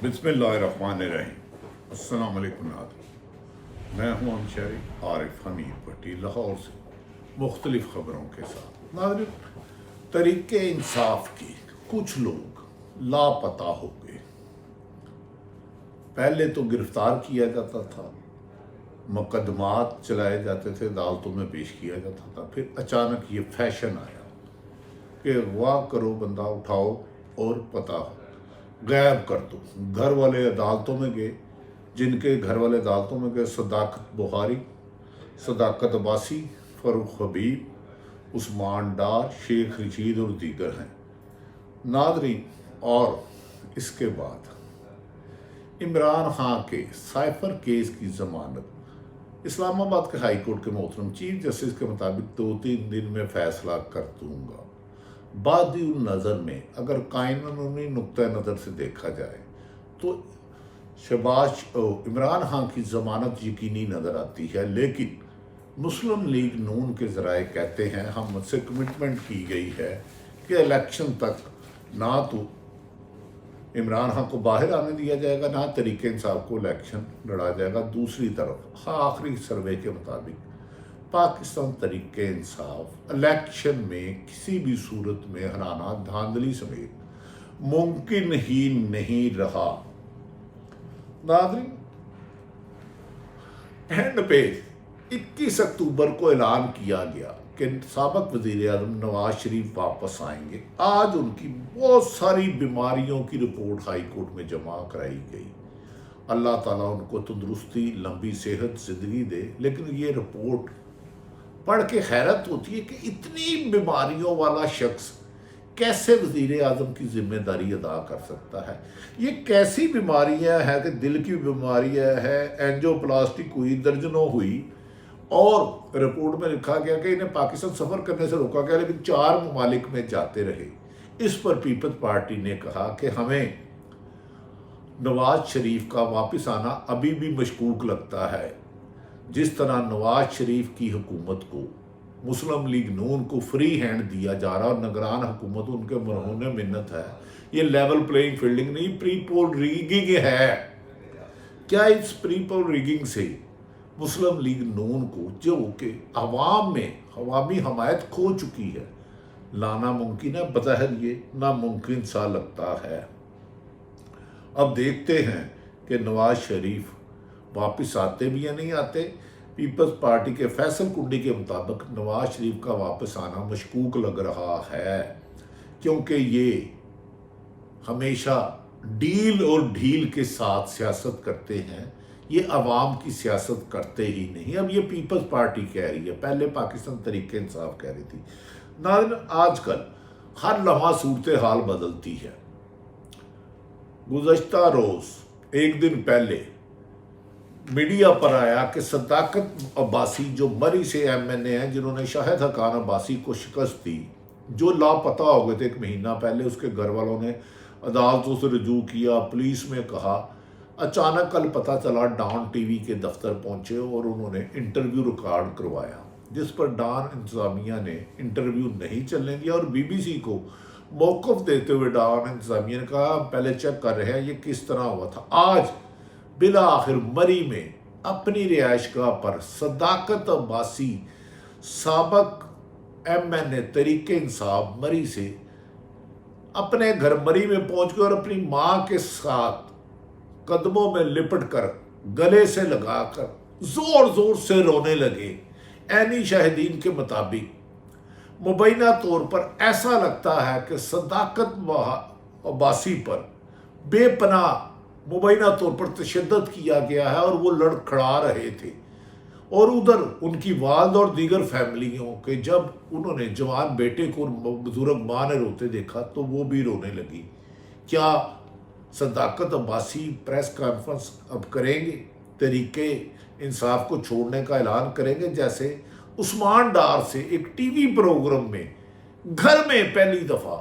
बिस्मिल्लाहिर्रहमानिर्रहीम। अस्सलाम वालेकुम नाज़रीन, मैं हूँ अंशरी आरिफ हमीद भट्टी लाहौर से मुख्तलिफ़ ख़बरों के साथ। नाज़रीन, तरीक़े इंसाफ के कुछ लोग लापता हो गए। पहले तो गिरफ़्तार किया जाता था, मुकदमात चलाए जाते थे, अदालतों में पेश किया जाता था। फिर अचानक ये फैशन आया कि वाह करो, बंदा उठाओ और पता गायब कर दो। घर वाले अदालतों में गए, जिनके घर वाले अदालतों में गए सदाकत बुखारी, सदाकत अब्बासी, फ़ारूक हबीब, उस्मान डार, शेख रशीद और दीगर हैं। नाज़रीन, और इसके बाद इमरान खान के साइफर केस की ज़मानत इस्लामाबाद के हाई कोर्ट के मोहतरम चीफ जस्टिस के मुताबिक 2-3 दिन में फ़ैसला कर दूँगा। बादी नज़र में अगर कानूनी नुक्ता नज़र से देखा जाए तो इमरान खान की ज़मानत यकीनी नज़र आती है, लेकिन मुस्लिम लीग नून के ज़राए कहते हैं हमसे कमिटमेंट की गई है कि इलेक्शन तक ना तो इमरान खान को बाहर आने दिया जाएगा, ना तरीके इंसाफ को इलेक्शन लड़ा जाएगा। दूसरी तरफ आखिरी सर्वे के मुताबिक पाकिस्तान तरीके इंसाफ इलेक्शन में किसी भी सूरत में हराना धांधली समेत मुमकिन ही नहीं रहा। नाज़रीन, एंड पे 21 अक्टूबर को ऐलान किया गया कि साबिक वज़ीर-ए-आज़म नवाज शरीफ वापस आएंगे। आज उनकी बहुत सारी बीमारियों की रिपोर्ट हाई कोर्ट में जमा कराई गई। अल्लाह ताला उनको तंदुरुस्ती, लंबी सेहत, ज़िंदगी दे। लेकिन ये रिपोर्ट पढ़ के हैरत होती है कि इतनी बीमारियों वाला शख्स कैसे वज़ीर-ए-आज़म की जिम्मेदारी अदा कर सकता है। ये कैसी बीमारियां हैं कि दिल की बीमारियां हैं, एंजियोप्लास्टिक हुई, दर्जनों हुई, और रिपोर्ट में लिखा गया कि इन्हें पाकिस्तान सफ़र करने से रोका गया, लेकिन 4 ममालिक में जाते रहे। इस पर पीपल्स पार्टी ने कहा कि हमें नवाज शरीफ का वापस आना अभी भी मशकूक लगता है। जिस तरह नवाज शरीफ की हुकूमत को, मुस्लिम लीग नून को फ्री हैंड दिया जा रहा और निगरान हुकूमत उनके मरहून मिन्नत है, ये लेवल प्लेइंग फील्डिंग नहीं, प्री पोल रिगिंग है। क्या इस प्री पोल रिगिंग से मुस्लिम लीग नून को, जो कि अवाम में अवामी हमायत खो चुकी है, लाना मुमकिन है? बज़ाहिर ये नामुमकिन सा लगता है। अब देखते हैं कि नवाज शरीफ वापस आते भी या नहीं आते। पीपल्स पार्टी के फैसल कुंडी के मुताबिक नवाज शरीफ का वापस आना मशकूक लग रहा है, क्योंकि ये हमेशा डील और ढील के साथ सियासत करते हैं। ये अवाम की सियासत करते ही नहीं। अब ये पीपल्स पार्टी कह रही है, पहले पाकिस्तान तरीके इंसाफ कह रही थी। नाज़रीन, आजकल हर लम्हा सूरत हाल बदलती है। गुज़श्ता रोज़ एक दिन पहले मीडिया पर आया कि सदाकत अब्बासी, जो मरी से MNA हैं, जिन्होंने शाहिद हकान अब्बासी को शिकस्त दी, जो लापता हो गए थे 1 महीना पहले, उसके घर वालों ने अदालतों से रुजू किया, पुलिस में कहा। अचानक कल पता चला डॉन TV के दफ्तर पहुंचे और उन्होंने इंटरव्यू रिकॉर्ड करवाया, जिस पर डॉन इंतज़ामिया ने इंटरव्यू नहीं चलने दिया और BBC को मौक़िफ़ देते हुए डॉन इंतज़ामिया ने कहा पहले चेक कर रहे हैं ये किस तरह हुआ था। आज बिला आखिर मरी में अपनी रिहाइशगाह पर सदाकत अब्बासी, साबिक MNA तरीके इंसाफ मरी से अपने घर मरी में पहुंच गए और अपनी माँ के साथ कदमों में लिपट कर, गले से लगाकर जोर जोर से रोने लगे। ऐनी शाहिदीन के मुताबिक मुबैना तौर पर ऐसा लगता है कि सदाकत अब्बासी पर बेपनाह मुबैना तौर पर तशद्दुद किया गया है और वो लड़खड़ा रहे थे। और उधर उनकी वालद और दीगर फैमिलियों के, जब उन्होंने जवान बेटे को बुजुर्ग माँ ने रोते देखा तो वो भी रोने लगी। क्या सदाकत अब्बासी प्रेस कॉन्फ्रेंस अब करेंगे, तरीके इंसाफ को छोड़ने का ऐलान करेंगे, जैसे उस्मान डार से एक TV प्रोग्राम में घर में पहली दफ़ा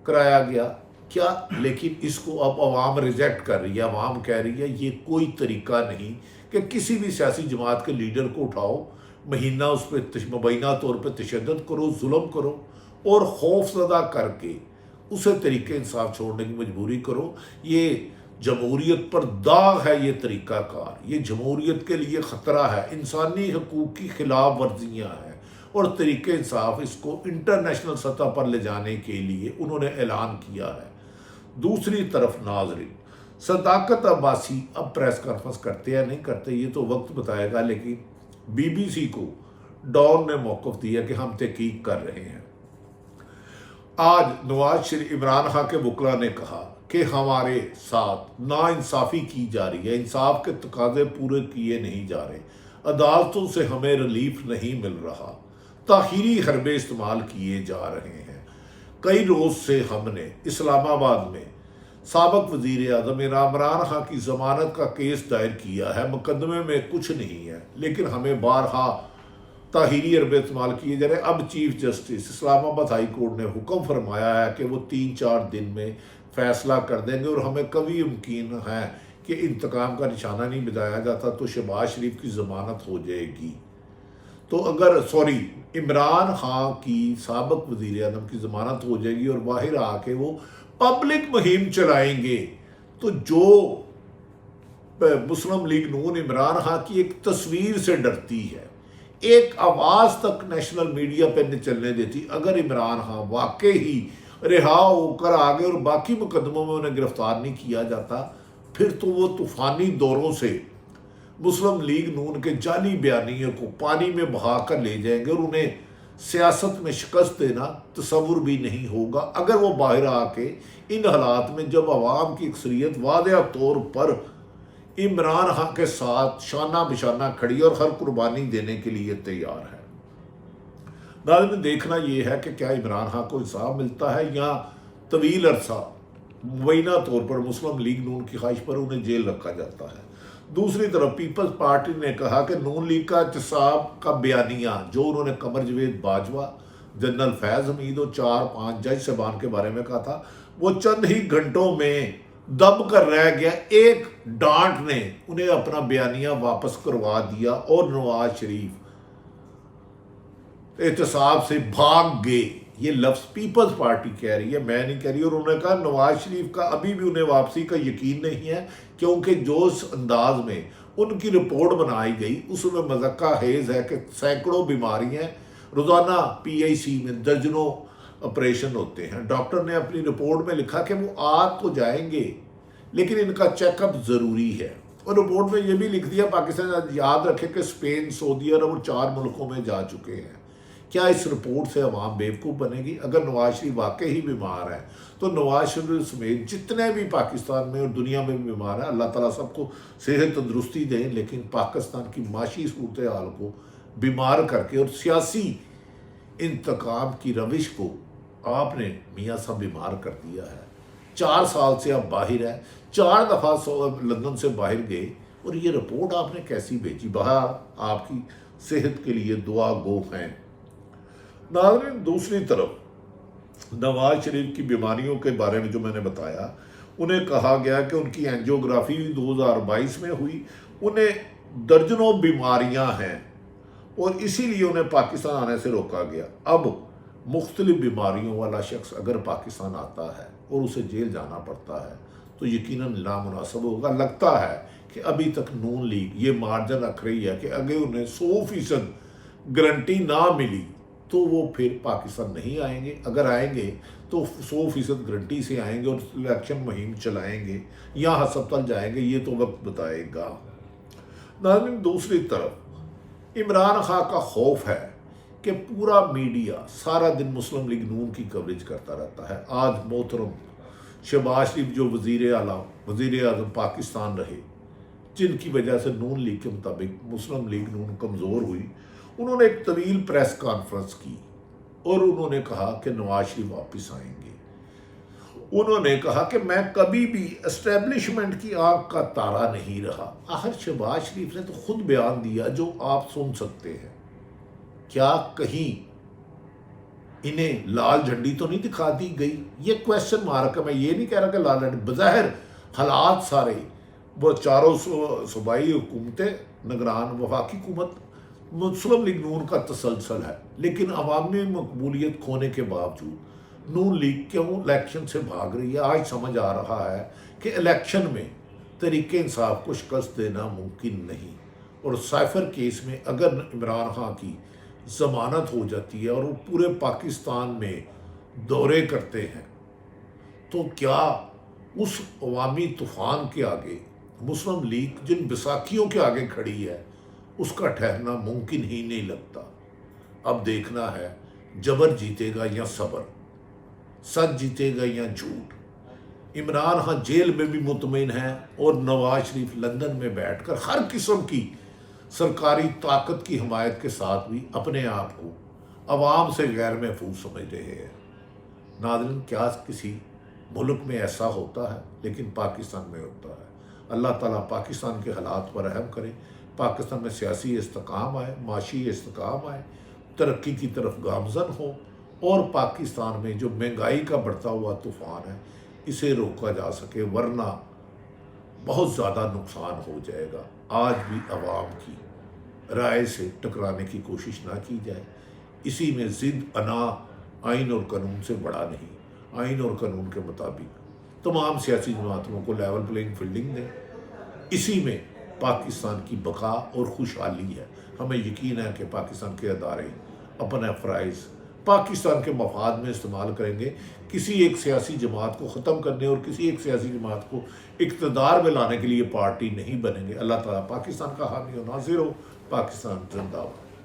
कराया गया? क्या लेकिन इसको अब अवाम रिजेक्ट कर रही है। अवाम कह रही है ये कोई तरीका नहीं कि किसी भी सियासी जमात के लीडर को उठाओ, महीना उस पर मुबैना तौर पर तशद्दुद करो, जुल्म करो और खौफजदा करके उसे तरीके इंसाफ छोड़ने की मजबूरी करो। ये جمہوریت پر داغ ہے یہ طریقہ کار، یہ جمہوریت کے لیے خطرہ ہے، انسانی حقوق کی خلاف ورزیاں ہیں، اور طریقہ انصاف اس کو انٹرنیشنل سطح پر لے جانے کے لیے انہوں نے اعلان کیا ہے۔ دوسری طرف ناظرین، صداقت عباسی اب پریس کانفرنس کرتے یا نہیں کرتے یہ تو وقت بتائے گا، لیکن بی بی سی کو ڈان نے موقف دیا کہ ہم تحقیق کر رہے ہیں۔ آج نواز شریف عمران خان کے وکلاء نے کہا کہ ہمارے ساتھ ناانصافی کی جا رہی ہے، انصاف کے تقاضے پورے کیے نہیں جا رہے، عدالتوں سے ہمیں ریلیف نہیں مل رہا، تاخیری حربے استعمال کیے جا رہے ہیں۔ کئی روز سے ہم نے اسلام آباد میں سابق وزیر اعظم عمران خان کی ضمانت کا کیس دائر کیا ہے، مقدمے میں کچھ نہیں ہے، لیکن ہمیں بارہا تاخیری حربے استعمال کیے جا رہے ہیں۔ اب چیف جسٹس اسلام آباد ہائی کورٹ نے حکم فرمایا ہے کہ وہ 3-4 دن میں فیصلہ کر دیں گے، اور ہمیں کبھی یقین ہے کہ انتقام کا نشانہ نہیں بجایا جاتا تو شہباز شریف کی ضمانت ہو جائے گی۔ تو اگر عمران خان کی سابق وزیر اعظم کی ضمانت ہو جائے گی اور باہر آ کے وہ پبلک مہم چلائیں گے، تو جو مسلم لیگ نون عمران خان کی ایک تصویر سے ڈرتی ہے، ایک آواز تک نیشنل میڈیا پہ نہیں چلنے دیتی، اگر عمران خان واقعی ہی رہا ہو کر آگے اور باقی مقدموں میں انہیں گرفتار نہیں کیا جاتا، پھر تو وہ طوفانی دوروں سے مسلم لیگ نون کے جعلی بیانیوں کو پانی میں بہا کر لے جائیں گے، اور انہیں سیاست میں شکست دینا تصور بھی نہیں ہوگا اگر وہ باہر آ کے ان حالات میں، جب عوام کی اکثریت واضح طور پر عمران خان کے ساتھ شانہ بشانہ کھڑی اور ہر قربانی دینے کے لیے تیار ہے۔ ناظرین، دیکھنا یہ ہے کہ کیا عمران خان کو انصاف ملتا ہے یا طویل عرصہ مبینہ طور پر مسلم لیگ نون کی خواہش پر انہیں جیل رکھا جاتا ہے۔ دوسری طرف پیپلز پارٹی نے کہا کہ نون لیگ کا احتساب کا بیانیہ جو انہوں نے قمر جاوید باجوہ، جنرل فیض حمید اور 4-5 جج صاحبان کے بارے میں کہا تھا، وہ چند ہی گھنٹوں میں دب کر رہ گیا۔ ایک ڈانٹ نے انہیں اپنا بیانیہ واپس کروا دیا اور نواز شریف احتساب سے بھاگ گئے۔ یہ لفظ پیپلز پارٹی کہہ رہی ہے، میں نہیں کہہ رہی، اور انہوں نے کہا نواز شریف کا ابھی بھی انہیں واپسی کا یقین نہیں ہے، کیونکہ جو اس انداز میں ان کی رپورٹ بنائی گئی اس میں مذکہ خیز ہے کہ سینکڑوں بیماریاں، روزانہ پی آئی سی میں درجنوں آپریشن ہوتے ہیں۔ ڈاکٹر نے اپنی رپورٹ میں لکھا کہ وہ آ تو جائیں گے لیکن ان کا چیک اپ ضروری ہے، اور رپورٹ میں یہ بھی لکھ دیا پاکستان یاد رکھے کہ اسپین، سعودی عرب اور 4 ملکوں میں جا چکے ہیں۔ کیا اس رپورٹ سے عوام بیوقوف بنے گی؟ اگر نواز شریف واقعی ہی بیمار ہے تو نواز شریف سمیت جتنے بھی پاکستان میں اور دنیا میں بیمار ہیں، اللہ تعالیٰ سب کو صحت تندرستی دیں، لیکن پاکستان کی معاشی صورتحال کو بیمار کر کے اور سیاسی انتقام کی روش کو آپ نے میاں صاحب بیمار کر دیا ہے۔ 4 سال سے آپ باہر ہیں، 4 دفعہ لندن سے باہر گئے، اور یہ رپورٹ آپ نے کیسی بھیجی؟ بہر آپ کی صحت کے لیے دعا گو ہیں۔ ناظرین، دوسری طرف نواز شریف کی بیماریوں کے بارے میں جو میں نے بتایا، انہیں کہا گیا کہ ان کی اینجیوگرافی 2022 میں ہوئی، انہیں درجنوں بیماریاں ہیں اور اسی لیے انہیں پاکستان آنے سے روکا گیا۔ اب مختلف بیماریوں والا شخص اگر پاکستان آتا ہے اور اسے جیل جانا پڑتا ہے تو یقیناً نامناسب ہوگا۔ لگتا ہے کہ ابھی تک نون لیگ یہ مارجن رکھ رہی ہے کہ اگر انہیں 100% گارنٹی نہ ملی تو وہ پھر پاکستان نہیں آئیں گے، اگر آئیں گے تو 100% گارنٹی سے آئیں گے اور الیکشن مہم چلائیں گے یا ہسپتال جائیں گے، یہ تو وقت بتائے گا۔ ناظرین، دوسری طرف عمران خان کا خوف ہے کہ پورا میڈیا سارا دن مسلم لیگ نون کی کوریج کرتا رہتا ہے۔ آج محترم شہباز شریف جو وزیر اعظم پاکستان رہے، جن کی وجہ سے نون لیگ کے مطابق مسلم لیگ نون کمزور ہوئی، انہوں نے ایک طویل پریس کانفرنس کی اور انہوں نے کہا کہ نواز شریف واپس آئیں گے۔ انہوں نے کہا کہ میں کبھی بھی اسٹیبلشمنٹ کی آنکھ کا تارا نہیں رہا۔ آخر شہباز شریف نے تو خود بیان دیا جو آپ سن سکتے ہیں۔ کیا کہیں انہیں لال جھنڈی تو نہیں دکھا دی گئی؟ یہ کویسچن مارک ہے۔ میں یہ نہیں کہہ رہا کہ لال جھنڈی، بظاہر حالات سارے وہ چاروں صوبائی حکومتیں نگران وفاقی حکومت مسلم لیگ نون کا تسلسل ہے، لیکن عوامی مقبولیت کھونے کے باوجود نون لیگ کیوں الیکشن سے بھاگ رہی ہے؟ آج سمجھ آ رہا ہے کہ الیکشن میں तहरीक इंसाफ को शिकस्त देना मुमकिन नहीं। और साइफर केस में अगर इमरान खान की ज़मानत हो जाती है और वो पूरे पाकिस्तान में दौरे करते हैं, तो क्या उस अवामी तूफ़ान के आगे मुस्लिम लीग जिन बैसाखियों के आगे खड़ी है उसका ठहरना मुमकिन ही नहीं लगता। अब देखना है जबर जीतेगा या सबर, सच जीतेगा या झूठ। इमरान खान जेल में भी मुतमईन है और नवाज शरीफ लंदन में बैठकर हर किस्म की सरकारी ताकत की हमायत के साथ भी अपने आप को अवाम से गैर महफूज समझ रहे हैं। नाज़रीन, क्या किसी मुल्क में ऐसा होता है? लेकिन पाकिस्तान में होता है। अल्लाह ताला पाकिस्तान के हालात पर रहम करे, पाकिस्तान में सियासी इस्तेकाम आए, माशी इस्तेकाम आए, तरक्की की तरफ गामजन हो और पाकिस्तान में जो महंगाई का बढ़ता हुआ तूफ़ान है इसे रोका जा सके, वरना बहुत ज़्यादा नुकसान हो जाएगा। आज भी आवाम की राय से टकराने की कोशिश ना की जाए। इसी में ज़िद अना आइन और कानून से बड़ा नहीं। आइन और कानून के मुताबिक तमाम सियासी जमातों को लेवल प्लेइंग फील्डिंग दें। इसी में पाकिस्तान की बका और खुशहाली है। हमें यकीन है कि पाकिस्तान के अदारे अपने फ़राइज़ पाकिस्तान के मफाद में इस्तेमाल करेंगे। किसी एक सियासी जमात को ख़त्म करने और किसी एक सियासी जमात को इक़्तिदार में लाने के लिए पार्टी नहीं बनेंगे। अल्लाह ताला पाकिस्तान का हामी और नाज़िर हो। पाकिस्तान जिंदाबाद।